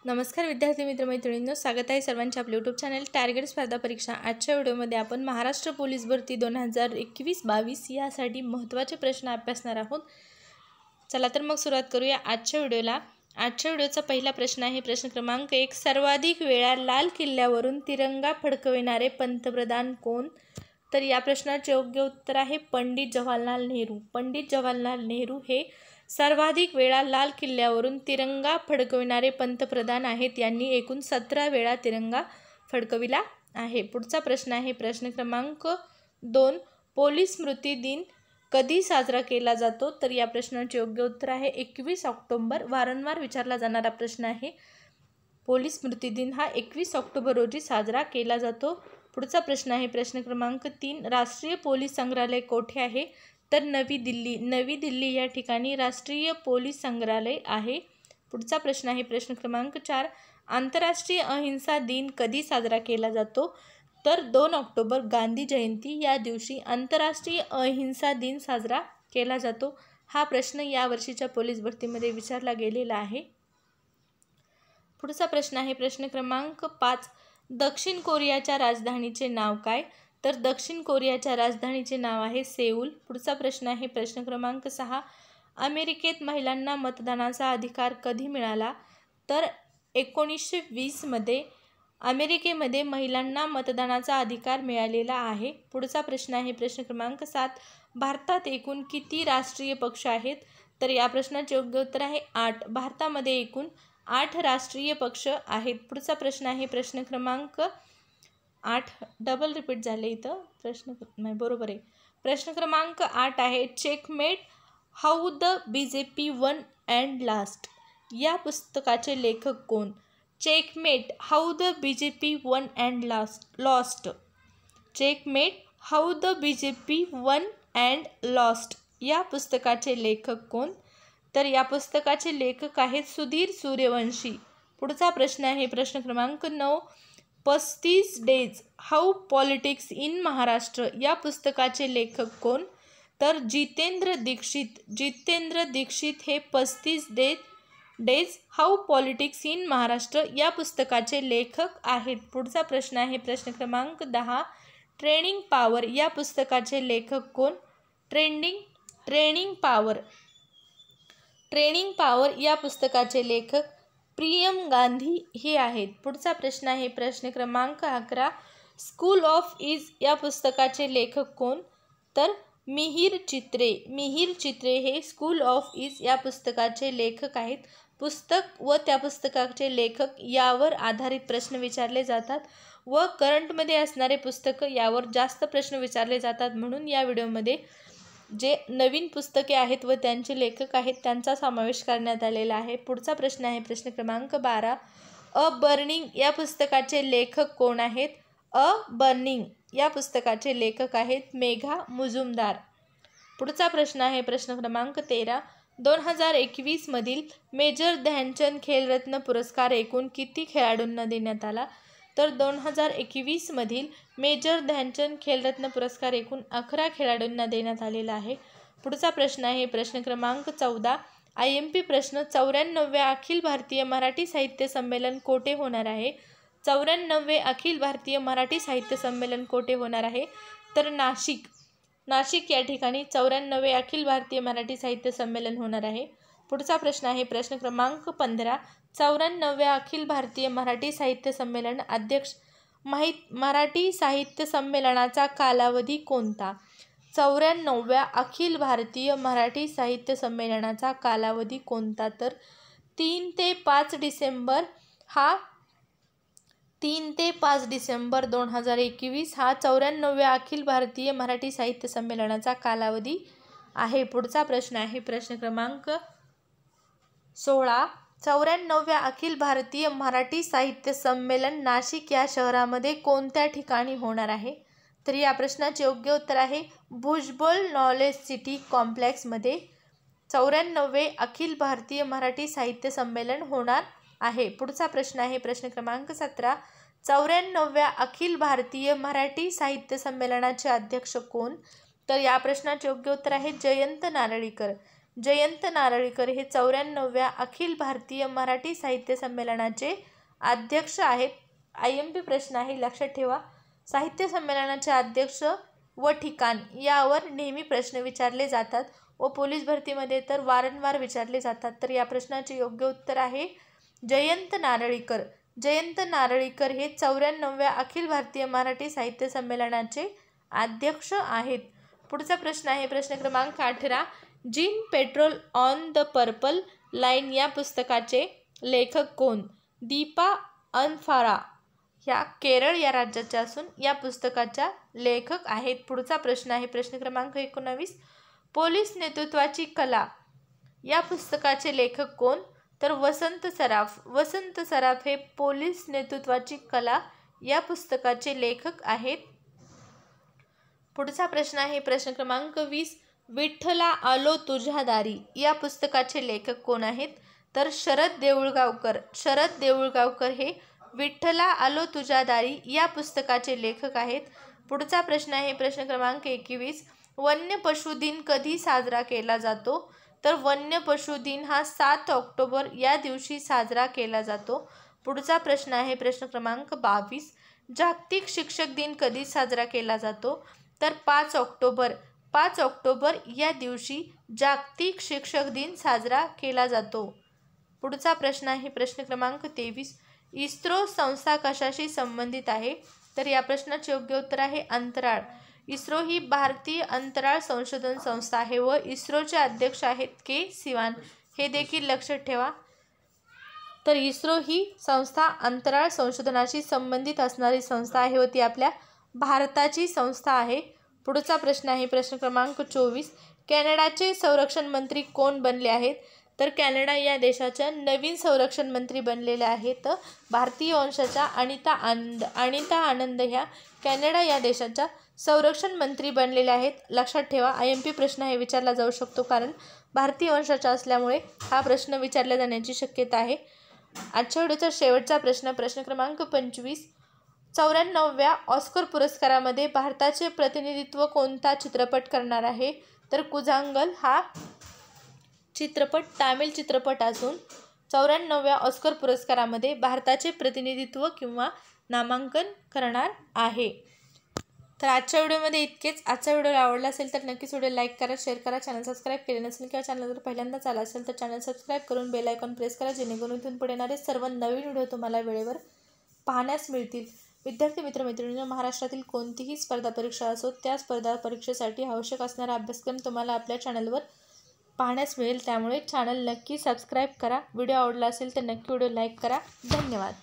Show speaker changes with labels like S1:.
S1: नमस्कार विद्यार्थी मित्रमैत्रिणींनो, स्वागत आहे सर्वांच्या आपल्या यूट्यूब चॅनल टार्गेट स्पर्धा परीक्षा। आजच्या व्हिडिओमध्ये आपण महाराष्ट्र पोलीस भरती 2021-22 यासाठी महत्त्वाचे प्रश्न अभ्यासणार आहोत। चला तर मग सुरुवात करूया आजच्या व्हिडिओला। आजच्या व्हिडिओचा पहिला प्रश्न आहे प्रश्न क्रमांक 1। सर्वाधिक वेळा लाल किल्ल्यावरून तिरंगा फडकविणारे पंतप्रधान कोण? तर या प्रश्नाचे योग्य उत्तर आहे पंडित जवाहरलाल नेहरू। पंडित जवाहरलाल नेहरू हे सर्वाधिक वेळा लाल किल्ल्यावरून तिरंगा फडकविणारे पंतप्रधान आहेत। यांनी एकूण 17 वेळा तिरंगा फडकविला आहे। पुढचा प्रश्न आहे प्रश्न क्रमांक 2। पोलीस स्मृती दिन कधी साजरा केला जातो? तर या प्रश्नाचे योग्य उत्तर आहे 21 ऑक्टोबर। वारंवार विचारला जाणारा प्रश्न आहे। पोलीस स्मृती दिन हा 21 ऑक्टोबर रोजी साजरा केला जातो। पुढचा प्रश्न आहे प्रश्न क्रमांक 3। राष्ट्रीय पोलीस संग्रहालय कोठे आहे? तर नवी दिल्ली। नवी दिल्ली या ठिकाणी राष्ट्रीय पोलीस संग्रहालय आहे। पुढचा प्रश्न आहे प्रश्न क्रमांक 4। आंतरराष्ट्रीय अहिंसा दिन कधी साजरा केला जातो? तर 2 ऑक्टोबर गांधी जयंती या दिवशी आंतरराष्ट्रीय अहिंसा दिन साजरा केला जातो। हा प्रश्न या वर्षीच्या पोलीस भरतीमध्ये विचारला गेलेला आहे। पुढचा प्रश्न आहे प्रश्न क्रमांक 5। दक्षिण कोरियाच्या राजधानीचे नाव काय? तर दक्षिण कोरियाच्या राजधानीचे नाव आहे सेऊल। पुढचा प्रश्न आहे प्रश्न क्रमांक 6। अमेरिकेत महिलांना मतदानाचा अधिकार कधी मिळाला? तर 1920 मध्ये अमेरिकेमध्ये महिलांना मतदानाचा अधिकार मिळालेला आहे। पुढचा प्रश्न आहे प्रश्न क्रमांक 7। भारतात एकूण किती राष्ट्रीय पक्ष आहेत? तर या प्रश्नाचे योग्य उत्तर आहे 8। भारतामध्ये एकूण 8 राष्ट्रीय पक्ष आहेत। पुढचा प्रश्न आहे प्रश्न क्रमांक 8 डबल रिपीट झाले इथं प्रश्न नाही बरोबर आहे। प्रश्न क्रमांक 8 आहे checkmate how the BJP one and last या पुस्तकाचे लेखक कोण? Checkmate how the BJP one and lost checkmate how the BJP one and lost या पुस्तकाचे लेखक कोण? तर या पुस्तकाचे लेखक आहेत सुधीर सूर्यवंशी। पुढचा प्रश्न आहे प्रश्न क्रमांक 9। 35 days how politics in Maharashtra या पुस्तकाचे लेखक कोण? तर जितेंद्र दीक्षित। जितेंद्र दीक्षित हे 35 days how politics in Maharashtra या पुस्तकाचे लेखक आहेत। पुढचा प्रश्न आहे प्रश्न क्रमांक 10। ट्रेनिंग पॉवर या पुस्तकाचे लेखक कोण? ट्रेनिंग पॉवर या पुस्तकाचे लेखक प्रियम गांधी हे आहेत। पुढचा प्रश्न आहे प्रश्न क्रमांक 11। स्कूल ऑफ ईज या पुस्तकाचे लेखक कोण? तर मिहिर चित्रे। मिहिर चित्रे हे स्कूल ऑफ ईज या पुस्तकाचे लेखक आहेत। पुस्तक व त्या पुस्तकाचे लेखक यावर आधारित प्रश्न विचारले जातात व करंटमध्ये असणारे पुस्तक यावर जास्त प्रश्न विचारले जातात, म्हणून या व्हिडिओमध्ये जे नवीन पुस्तके आहेत व त्यांचे लेखक आहेत त्यांचा समावेश करण्यात आलेला आहे। पुढचा प्रश्न आहे प्रश्न क्रमांक 12। अ बर्निंग या पुस्तकाचे लेखक कोण आहेत? अ बर्निंग या पुस्तकाचे लेखक आहेत मेघा मुजुमदार। पुढचा प्रश्न आहे प्रश्न क्रमांक 13। 2021 मधील मेजर ध्यानचंद खेलरत्न पुरस्कार एकूण किती खेळाडूंना देण्यात आला? तर 2021 मधील मेजर ध्यानचंद खेलरत्न पुरस्कार एकूण 11 खेळाडूंना देण्यात आलेला आहे। पुढचा प्रश्न आहे प्रश्न क्रमांक 14। IMP प्रश्न 94व्या अखिल भारतीय मराठी साहित्य संमेलन कोठे होणार आहे? 94वे अखिल भारतीय मराठी साहित्य संमेलन कोठे होणार आहे? तर नाशिक या ठिकाणी 94वे अखिल भारतीय मराठी साहित्य संमेलन होणार आहे। पुढचा प्रश्न आहे प्रश्न क्रमांक 15। 94व्या अखिल भारतीय मराठी साहित्य संमेलन अध्यक्ष मराठी साहित्य संमेलनाचा कालावधी कोणता? 94व्या अखिल भारतीय मराठी साहित्य संमेलनाचा कालावधी कोणता? तर 3 ते 5 डिसेंबर 2021 हा 94व्या अखिल भारतीय मराठी साहित्य संमेलनाचा कालावधी आहे। पुढचा प्रश्न आहे प्रश्न क्रमांक 16। 94व्या अखिल भारतीय मराठी साहित्य संमेलन नाशिक या शहरामध्ये कोणत्या ठिकाणी होणार आहे? तर या प्रश्नाचे योग्य उत्तर आहे भुजबळ नॉलेज सिटी कॉम्प्लेक्समध्ये 94वे अखिल भारतीय मराठी साहित्य संमेलन होणार आहे। पुढचा प्रश्न आहे प्रश्न क्रमांक 17। 94व्या अखिल भारतीय मराठी साहित्य संमेलनाचे अध्यक्ष कोण? तर या प्रश्नाचे योग्य उत्तर आहे जयंत नारळीकर। जयंत नारळीकर हे 94व्या अखिल भारतीय मराठी साहित्य संमेलनाचे अध्यक्ष आहेत. IMP प्रश्न आहे, लक्षात ठेवा. साहित्य संमेलनाचे अध्यक्ष व ठिकाण यावर नेहमी प्रश्न विचारले जातात व पोलीस भरतीमध्ये तर वारंवार विचारले जातात. तर या प्रश्नाचे योग्य उत्तर आहे जयंत नारळीकर. जयंत नारळीकर हे 94व्या अखिल भारतीय मराठी साहित्य संमेलनाचे अध्यक्ष आहेत. पुढचा प्रश्न आहे प्रश्न क्रमांक 18. Gene petrol on the purple line या पुस्तकाचे लेखक कोण? दीपा अनफारा ह्या केरळ या राज्याच्या असून या पुस्तकाच्या लेखक आहेत. पुढचा प्रश्न आहे प्रश्न क्रमांक 19. पोलीस नेतृत्वाची कला या पुस्तकाचे लेखक कोण? तर वसंत सराफ. वसंत सराफ हे पोलीस नेतृत्वाची कला या पुस्तकाचे लेखक आहेत. पुढचा प्रश्न आहे प्रश्न क्रमांक 20. विठ्ठला आलो तुझ्या दारी या पुस्तकाचे लेखक कोण आहेत? तर शरद देऊळगावकर. शरद देऊळगावकर हे विठ्ठला आलो तुझ्या दारी या पुस्तकाचे लेखक आहेत. पुढचा प्रश्न आहे प्रश्न क्रमांक 21. वन्य पशु दिन कधी साजरा केला जातो? तर वन्य पशु दिन हा 7 ऑक्टोबर या दिवशी साजरा केला जातो. पुढचा प्रश्न आहे प्रश्न क्रमांक 22. जागतिक शिक्षक दिन कधी साजरा केला जातो? तर 5 ऑक्टोबर. 5 ऑक्टोबर या दिवशी जागतिक शिक्षक दिन साजरा केला जातो. पुढचा प्रश्न आहे प्रश्न क्रमांक 23. इस्रो संस्था कशाशी संबंधित आहे? तर या प्रश्नाचे योग्य उत्तर आहे अंतराळ. इस्रो ही भारतीय अंतराळ संशोधन संस्था आहे व इस्रोचे अध्यक्ष आहेत के सिवान. हे देखील लक्षात ठेवा. तर इस्रो ही संस्था अंतराळ संशोधनाशी संबंधित असणारी संस्था आहे व ती आपल्या भारताची संस्था आहे. पुढचा प्रश्न आहे प्रश्न क्रमांक 24. कॅनडाचे संरक्षण मंत्री कोण बनले आहेत? तर कॅनडा या देशाच्या नवीन संरक्षण मंत्री बनलेल्या आहेत भारतीय वंशाच्या अनिता आनंद ह्या कॅनडा या देशाच्या संरक्षण मंत्री बनलेल्या आहेत. लक्षात ठेवा. IMP प्रश्न हे विचारला जाऊ शकतो कारण भारतीय वंशाचा असल्यामुळे हा प्रश्न विचारला जाण्याची शक्यता आहे. आजच्या व्हिडिओचा शेवटचा प्रश्न प्रश्न क्रमांक 25. 94व्या ऑस्कर पुरस्कारामध्ये भारताचे प्रतिनिधित्व कोणता चित्रपट करणार आहे? तर कुजांगल हा चित्रपट तामिळ चित्रपट असून 94व्या ऑस्कर पुरस्कारामध्ये भारताचे प्रतिनिधित्व किंवा नामांकन करणार आहे. तर आजच्या व्हिडिओमध्ये इतकेच. आजचा व्हिडिओ आवडला असेल तर नक्कीच व्हिडिओ लाईक करा, शेअर करा. चॅनल सबस्क्राईब केले नसेल किंवा चॅनल जर पहिल्यांदाच आला असेल तर चॅनल सबस्क्राईब करून बेल आयकॉन प्रेस करा जेणेकरून इथून पुढे येणारे सर्व नवीन व्हिडिओ तुम्हाला वेळेवर पाहण्यास मिळतील. विद्यार्थी मित्रमैत्रिणींनो, महाराष्ट्रातील कोणतीही स्पर्धा परीक्षा असो त्या स्पर्धा परीक्षेसाठी आवश्यक असणारा अभ्यासक्रम तुम्हाला आपल्या चॅनलवर पाहण्यास मिळेल. त्यामुळे चॅनल नक्की सबस्क्राईब करा. व्हिडिओ आवडला असेल तर नक्की व्हिडिओ लाईक करा. धन्यवाद.